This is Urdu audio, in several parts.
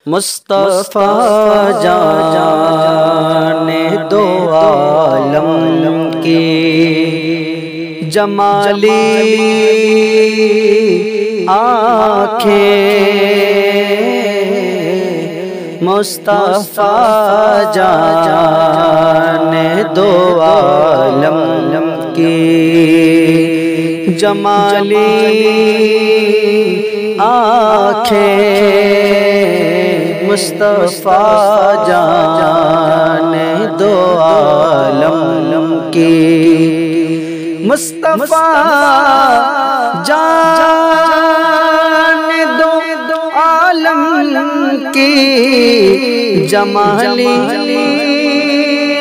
مصطفیٰ جان دو عالم کی جمالی آنکھیں، مصطفیٰ جان دو عالم کی جمالی آنکھیں، مصطفیٰ جان دو عالم کی، مصطفیٰ جان دو عالم کی جمالی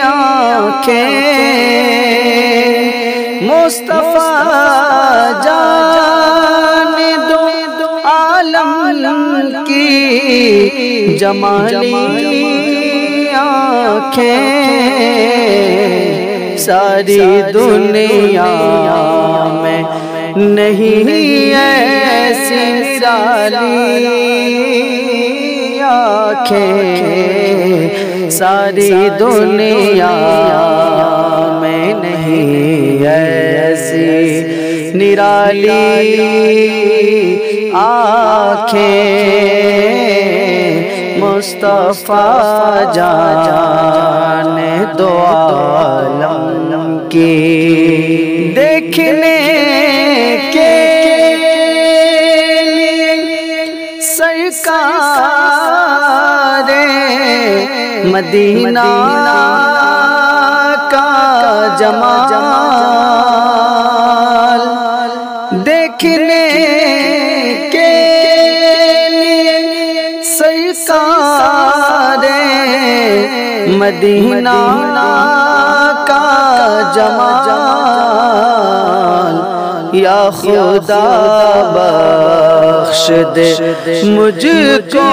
آنکھیں، مصطفیٰ جان دو عالم کی جمالی آنکھیں، ساری دنیا میں نہیں ایسی نرالی آنکھیں، ساری دنیا میں نہیں ایسی نرالی آنکھیں، مصطفیٰ جان دو عالم کی دیکھنے کے لیے سرکار مدینہ کا جمال، دیکھنے کے لیے سرکار مدینہ کا جمال، یا خدا بخش دے مجھ کو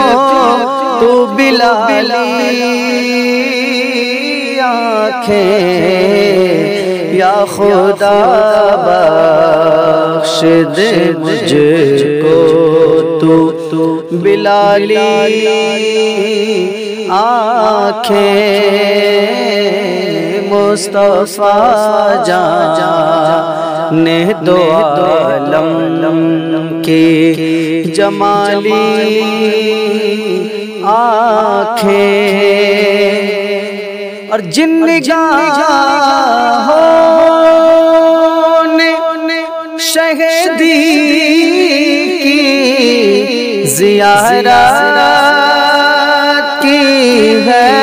تو بلالی آنکھیں، یا خدا بخش دے مجھ کو تو بلالی آنکھیں، مصطفیٰ جان دو عالم کی جمالی آنکھیں، اور جن نگاہوں نے شہیدی کی زیارت کی ہے،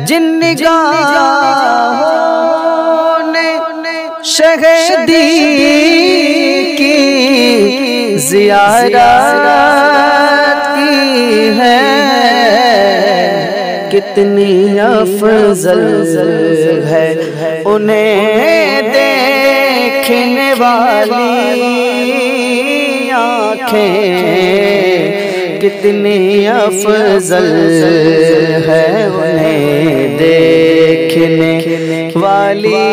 جن نگاہوں نے شہیدی کی زیارت کی ہے، کتنی افضل ہے انہیں دیکھنے والی آنکھیں، کتنی افضل ہے انہیں دیکھنے والی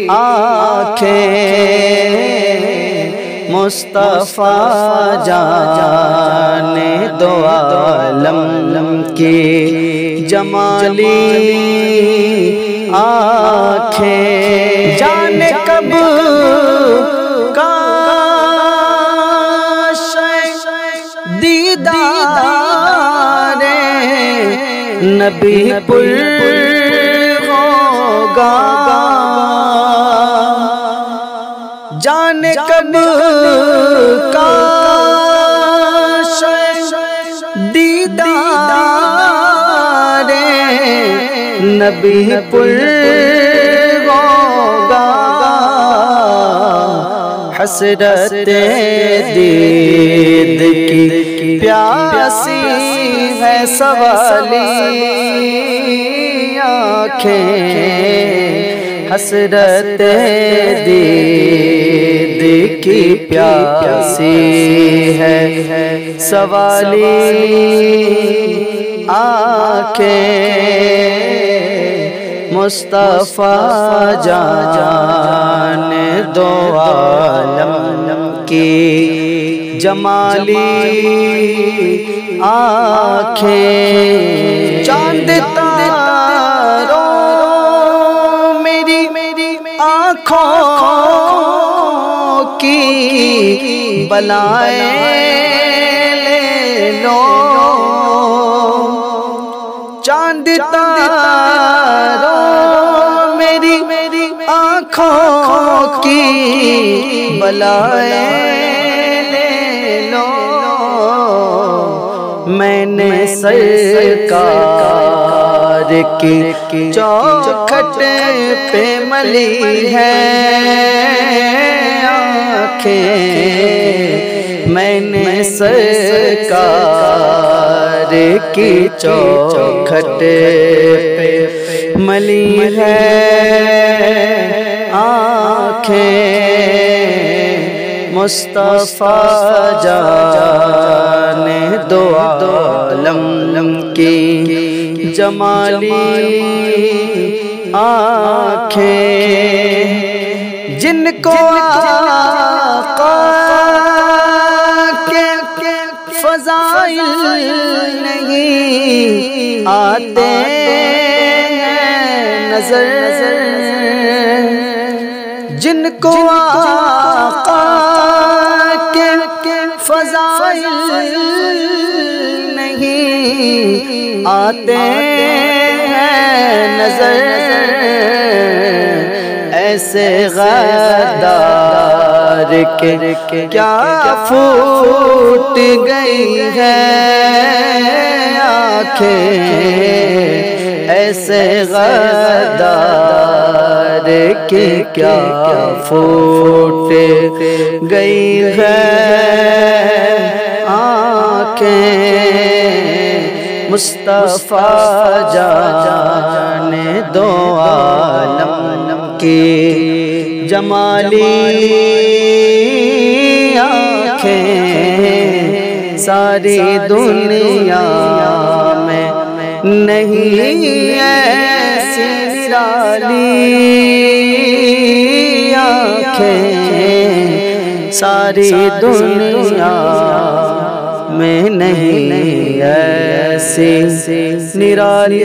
آنکھیں، مصطفیٰ جان دو عالم کی جمالی آنکھیں، جانے کب کاش دیدار نبی پر ہوگا، جانے کب کاش دیدار نبی پر ہوگا، حسرت دید کی پیاسی ہے سوالی آنکھیں، حسرت دید کی پیاسی ہے سوالی آنکھیں، مصطفیٰ جان دو عالم کی جمالی آنکھیں، چاند تاروں میری آنکھوں کی بلائیں لے لو، چاند تاروں میری آنکھوں کی بلائیں لے لو، میں نے سرکار کی چوکھٹ پہ ملی ہے آنکھیں، میں نے سرکار کی چوکھٹ پہ ملی ہے آنکھیں، مصطفیٰ جان دو عالم کی جمالی آنکھیں، جن کو آقا کے فضائل نہیں آتے نظر، جن کو آقا کے فضائل نہیں آتے نظر، ایسے غدار کے کیا پھوٹ گئی ہے آنکھیں، ایسے غدار کے کیا پھوٹ گئی ہے آنکھیں، مصطفیٰ جان دو عالم کی جمالی آنکھیں، ساری دنیا میں نہیں ایسی نرالی آنکھیں، ساری دنیا میں نہیں ایسی نرالی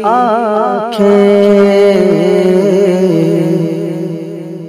آنکھیں۔